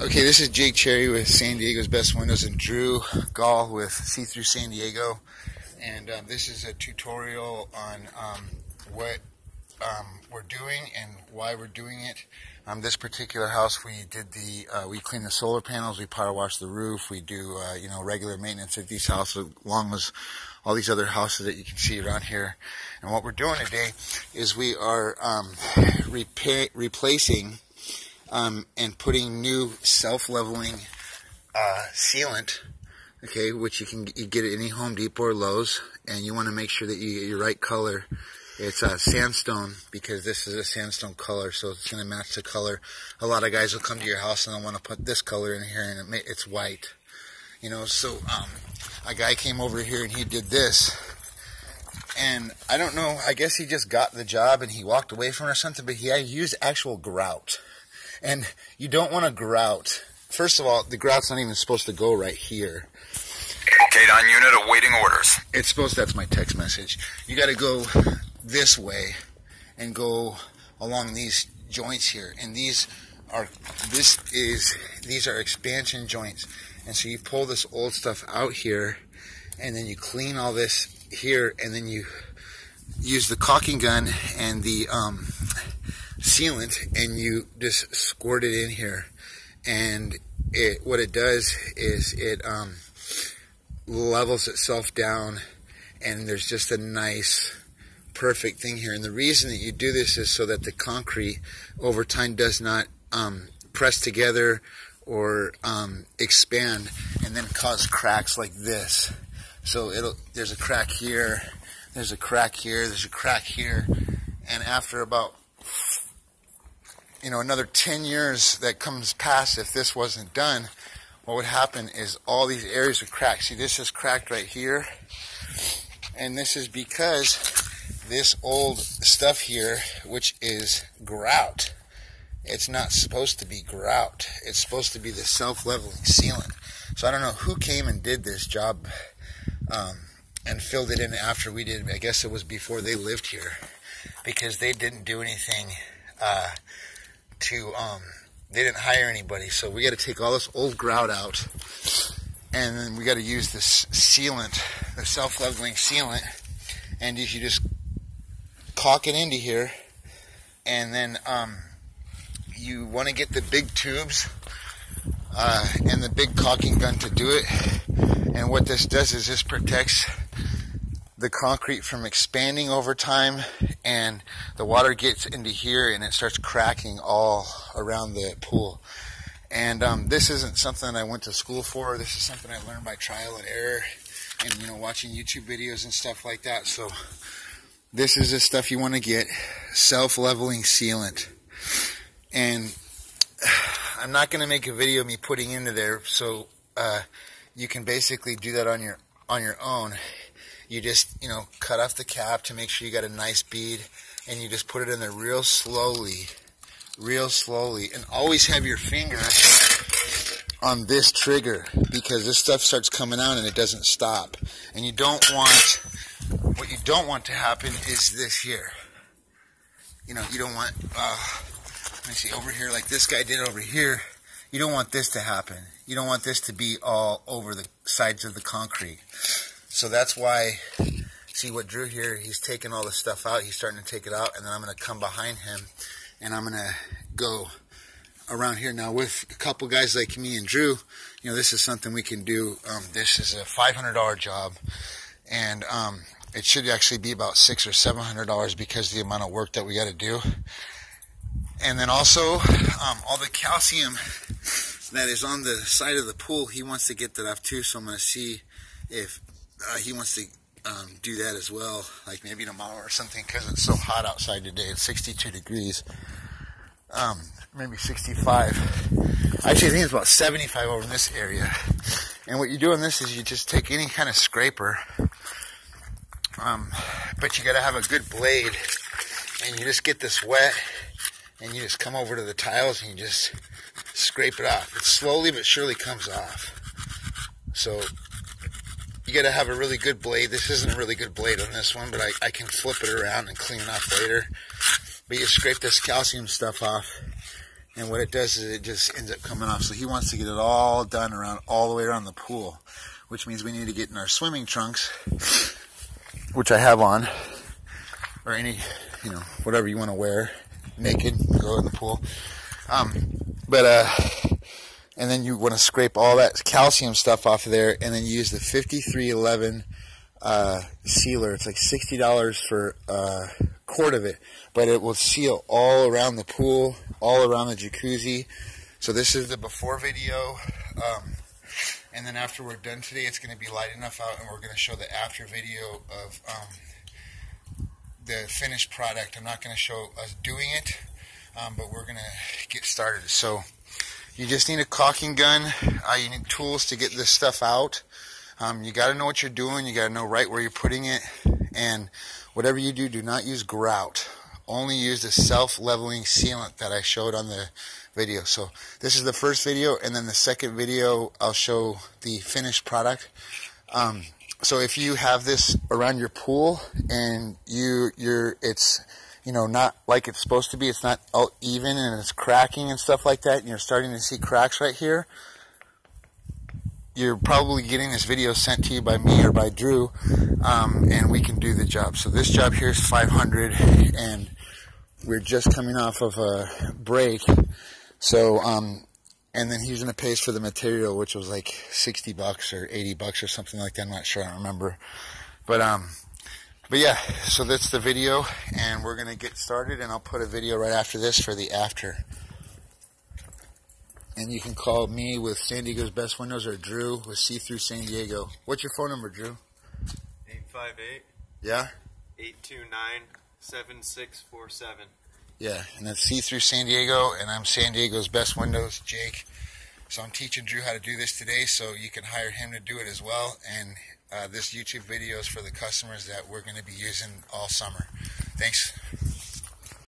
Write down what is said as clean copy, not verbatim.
Okay, this is Jake Cherry with San Diego's Best Windows and Drew Gall with See-Through San Diego. And this is a tutorial on what we're doing and why we're doing it. This particular house, we clean the solar panels, we power wash the roof, we do regular maintenance at these houses, along with all these other houses that you can see around here. And what we're doing today is we are replacing and putting new self-leveling sealant, okay, which you get at any Home Depot or Lowe's, and you want to make sure that you get your right color. It's sandstone, because this is a sandstone color, so it's going to match the color. A lot of guys will come to your house and they'll want to put this color in here, and it's white, so a guy came over here and he did this, and I don't know, I guess he just got the job and he walked away from it or something, but he used actual grout. And you don't want to grout. First of all, the grout's not even supposed to go right here. K-9 unit awaiting orders. It's supposed, that's my text message. You got to go this way and go along these joints here. And these are expansion joints. And so you pull this old stuff out here, and then you clean all this here, and then you use the caulking gun and the sealant, and you just squirt it in here, and what it does is it levels itself down, and there's just a nice perfect thing here. And the reason that you do this is so that the concrete over time does not press together or expand and then cause cracks like this. So there's a crack here, there's a crack here, there's a crack here, and after about another 10 years that comes past, if this wasn't done, what would happen is all these areas would crack. See, this is cracked right here, and this is because this old stuff here, which is grout, it's not supposed to be grout. It's supposed to be the self-leveling sealant. So I don't know who came and did this job and filled it in after we did. I guess it was before they lived here, because they didn't do anything they didn't hire anybody. So we got to take all this old grout out, and then we got to use this sealant, the self-leveling sealant, and you just caulk it into here, and then you want to get the big tubes and the big caulking gun to do it. And what this does is this protects the concrete from expanding over time, and the water gets into here and it starts cracking all around the pool. And this isn't something I went to school for. This is something I learned by trial and error and watching YouTube videos and stuff like that. So this is the stuff you want to get, self-leveling sealant. And I'm not going to make a video of me putting into there, so you can basically do that on your own. You just, cut off the cap to make sure you got a nice bead, and you just put it in there real slowly, and always have your finger on this trigger, because this stuff starts coming out and it doesn't stop. And what you don't want to happen is this here. You don't want, let me see, over here, like this guy did over here, you don't want this to happen. You don't want this to be all over the sides of the concrete. So that's why, see what Drew here, he's taking all the stuff out, he's starting to take it out, and then I'm going to come behind him, and I'm going to go around here. Now with a couple guys like me and Drew, this is something we can do. This is a $500 job, and it should actually be about $600 or $700 because of the amount of work that we got to do. And then also, all the calcium that is on the side of the pool, he wants to get that off too, so I'm going to see if he wants to do that as well, like maybe tomorrow or something, because it's so hot outside today. It's 62 degrees, maybe 65. Actually, I think it's about 75 over in this area. And what you do in this is you just take any kind of scraper, but you got to have a good blade, and you just get this wet, and you just come over to the tiles and you just scrape it off. It slowly but surely comes off. So you got to have a really good blade. This isn't a really good blade on this one, but I can flip it around and clean it off later. But you scrape this calcium stuff off, And what it does is it just ends up coming off. So he wants to get it all done around, all the way around the pool, which means we need to get in our swimming trunks, which I have on, or any, you know, whatever you want to wear, naked, go in the pool. And then you want to scrape all that calcium stuff off of there, and then use the 5311 sealer. It's like $60 for a quart of it, but it will seal all around the pool, all around the jacuzzi. So this is the before video, and then after we're done today, it's going to be light enough out, and we're going to show the after video of the finished product. I'm not going to show us doing it, but we're going to get started. So you just need a caulking gun. You need tools to get this stuff out. You got to know what you're doing. You got to know right where you're putting it. And whatever you do, do not use grout. Only use the self-leveling sealant that I showed on the video. So this is the first video, and then the second video I'll show the finished product. So if you have this around your pool and it's, you know, not like it's supposed to be, it's not all even and it's cracking and stuff like that, and you're starting to see cracks right here, you're probably getting this video sent to you by me or by Drew, and we can do the job. So this job here is $500, and we're just coming off of a break. So, and then he's going to pay us for the material, which was like $60 or $80 or something like that. I'm not sure, I don't remember. But yeah, so that's the video, and we're going to get started, and I'll put a video right after this for the after. And you can call me with San Diego's Best Windows, or Drew with See-Through San Diego. What's your phone number, Drew? 858. Yeah? 829-7647. Yeah, and that's See-Through San Diego, and I'm San Diego's Best Windows, Jake. So I'm teaching Drew how to do this today, so you can hire him to do it as well. And this YouTube video is for the customers that we're going to be using all summer. Thanks.